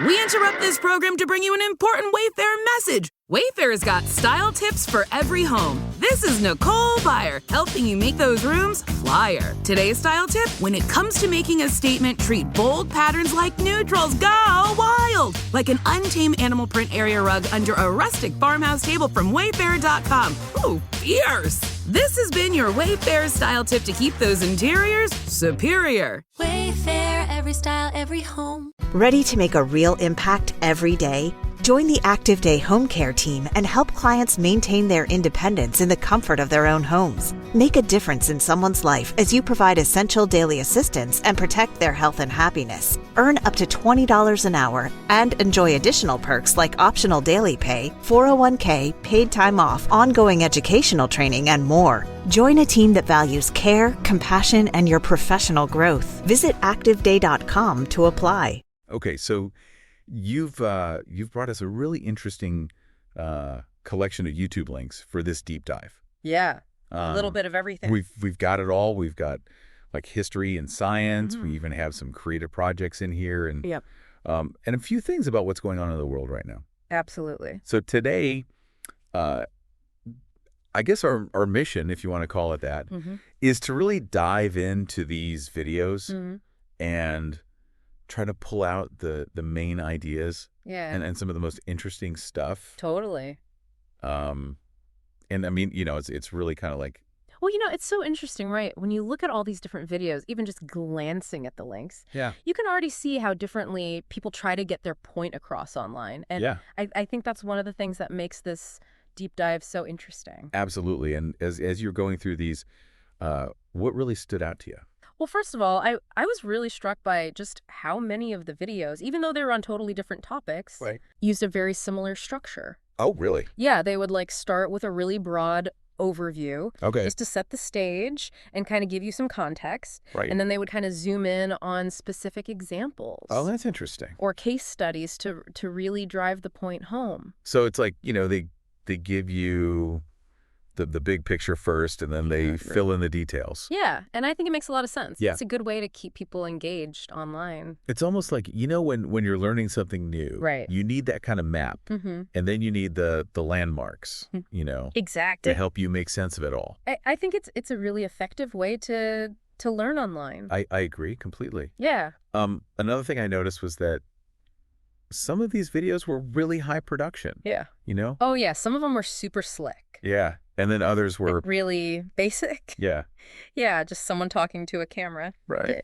We interrupt this program to bring you an important Wayfair message. Wayfair's got style tips for every home. This is Nicole Byer, helping you make those rooms flyer. Today's style tip: when it comes to making a statement, treat bold patterns like neutrals. Go wild! Like an untamed animal print area rug under a rustic farmhouse table from Wayfair.com. Ooh, fierce! This has been your Wayfair style tip to keep those interiors superior. Wayfair, every style, every home. Ready to make a real impact every day? Join the Active Day Home Care team and help clients maintain their independence in the comfort of their own homes. Make a difference in someone's life as you provide essential daily assistance and protect their health and happiness. Earn up to $20 an hour and enjoy additional perks like optional daily pay, 401k, paid time off, ongoing educational training, and more. Join a team that values care, compassion, and your professional growth. Visit activeday.com to apply. Okay, so you've brought us a really interesting collection of YouTube links for this deep dive. Yeah, a little bit of everything. We've got it all. We've got like history and science. We even have some creative projects in here, and and a few things about what's going on in the world right now. Absolutely. So today, I guess our mission, if you want to call it that, is to really dive into these videos and try to pull out the main ideas and some of the most interesting stuff. Totally. And I mean, it's really kind of like, well, it's so interesting, right? When you look at all these different videos, even just glancing at the links, you can already see how differently people try to get their point across online. And I think that's one of the things that makes this deep dive so interesting. Absolutely. And as you're going through these, what really stood out to you? Well, first of all, I was really struck by just how many of the videos, even though they were on totally different topics, used a very similar structure. Oh, really? Yeah, they would start with a really broad overview just to set the stage and kind of give you some context. Right. And then they would kind of zoom in on specific examples. Oh, that's interesting. Or case studies to really drive the point home. So it's like, they give you the big picture first, and then they fill in the details. Yeah, and I think it makes a lot of sense. Yeah. It's a good way to keep people engaged online. It's almost like, when you're learning something new, you need that kind of map, and then you need the landmarks, Exactly. to help you make sense of it all. I think it's a really effective way to learn online. I agree completely. Yeah. Another thing I noticed was that some of these videos were really high production. Yeah. Oh, yeah. Some of them were super slick. Yeah. And then others were really basic. Yeah. Yeah, just someone talking to a camera. Right.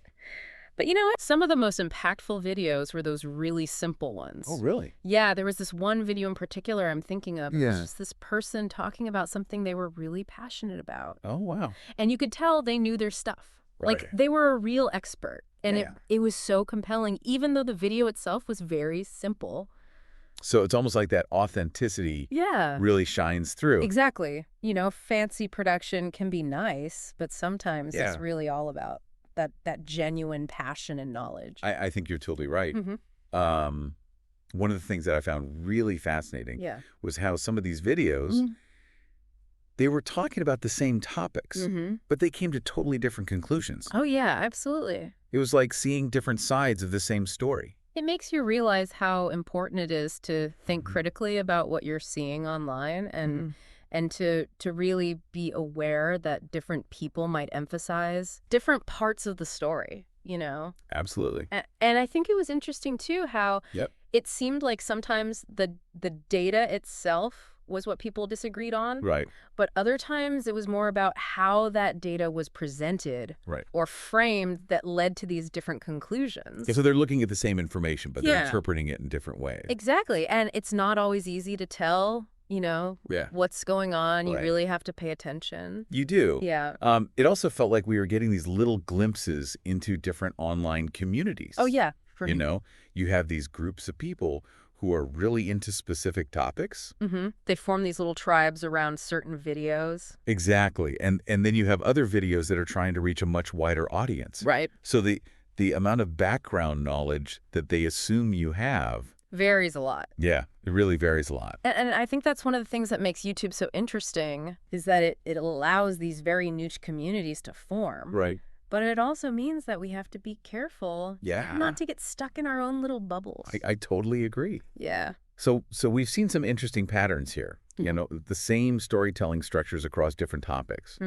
But you know what? Some of the most impactful videos were those really simple ones. Oh, really? Yeah, there was this one video in particular I'm thinking of. Yeah. It was just this person talking about something they were really passionate about. Oh, wow. And you could tell they knew their stuff. Right. Like, they were a real expert. And it was so compelling, even though the video itself was very simple. So it's almost like that authenticity really shines through. Exactly. Fancy production can be nice, but sometimes it's really all about that genuine passion and knowledge. I think you're totally right. One of the things that I found really fascinating was how some of these videos, they were talking about the same topics, but they came to totally different conclusions. Oh, yeah, absolutely. It was like seeing different sides of the same story. It makes you realize how important it is to think critically about what you're seeing online and to really be aware that different people might emphasize different parts of the story, Absolutely. And I think it was interesting, too, how it seemed like sometimes the data itself was what people disagreed on. Right. But other times it was more about how that data was presented or framed that led to these different conclusions. Yeah, so they're looking at the same information, but they're interpreting it in different ways. Exactly. And it's not always easy to tell, what's going on. You really have to pay attention. You do. Yeah. It also felt like we were getting these little glimpses into different online communities. Oh, yeah. You have these groups of people who are really into specific topics. They form these little tribes around certain videos. Exactly. And then you have other videos that are trying to reach a much wider audience. Right. So the amount of background knowledge that they assume you have varies a lot. Yeah, it really varies a lot. And I think that's one of the things that makes YouTube so interesting is that it allows these very niche communities to form. Right. But it also means that we have to be careful not to get stuck in our own little bubbles. I totally agree. Yeah. So we've seen some interesting patterns here. You know, the same storytelling structures across different topics.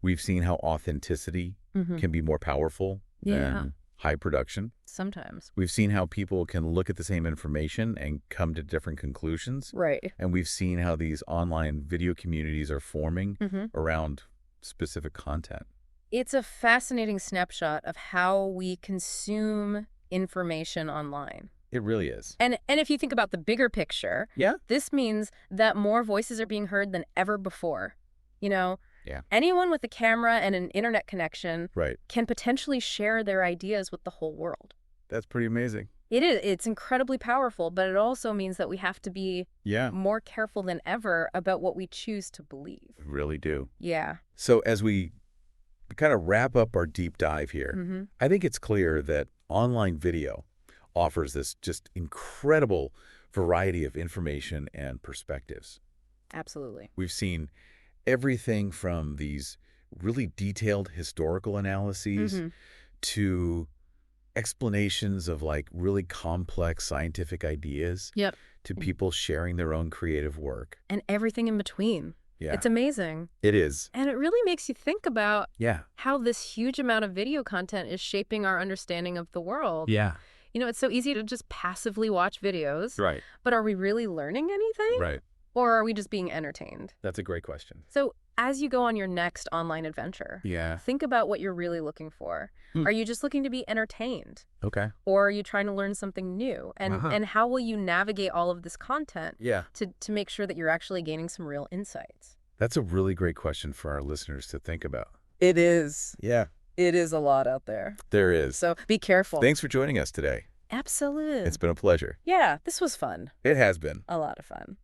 We've seen how authenticity can be more powerful than high production. Sometimes. We've seen how people can look at the same information and come to different conclusions. Right. And we've seen how these online video communities are forming around specific content. It's a fascinating snapshot of how we consume information online. It really is. And if you think about the bigger picture, this means that more voices are being heard than ever before. You know, anyone with a camera and an internet connection can potentially share their ideas with the whole world. That's pretty amazing. It is. It's incredibly powerful, but it also means that we have to be more careful than ever about what we choose to believe. We really do. Yeah. So as we kind of wrap up our deep dive here, I think it's clear that online video offers this just incredible variety of information and perspectives. Absolutely. We've seen everything from these really detailed historical analyses to explanations of like really complex scientific ideas to people sharing their own creative work. And everything in between. Yeah. It's amazing. It is. And it really makes you think about how this huge amount of video content is shaping our understanding of the world. Yeah. You know, it's so easy to just passively watch videos. Right. But are we really learning anything? Right. Or are we just being entertained? That's a great question. So as you go on your next online adventure, think about what you're really looking for. Are you just looking to be entertained? Okay. Or are you trying to learn something new? And how will you navigate all of this content to make sure that you're actually gaining some real insights? That's a really great question for our listeners to think about. It is. Yeah. It is a lot out there. There is. So be careful. Thanks for joining us today. Absolutely. It's been a pleasure. Yeah, this was fun. It has been. A lot of fun.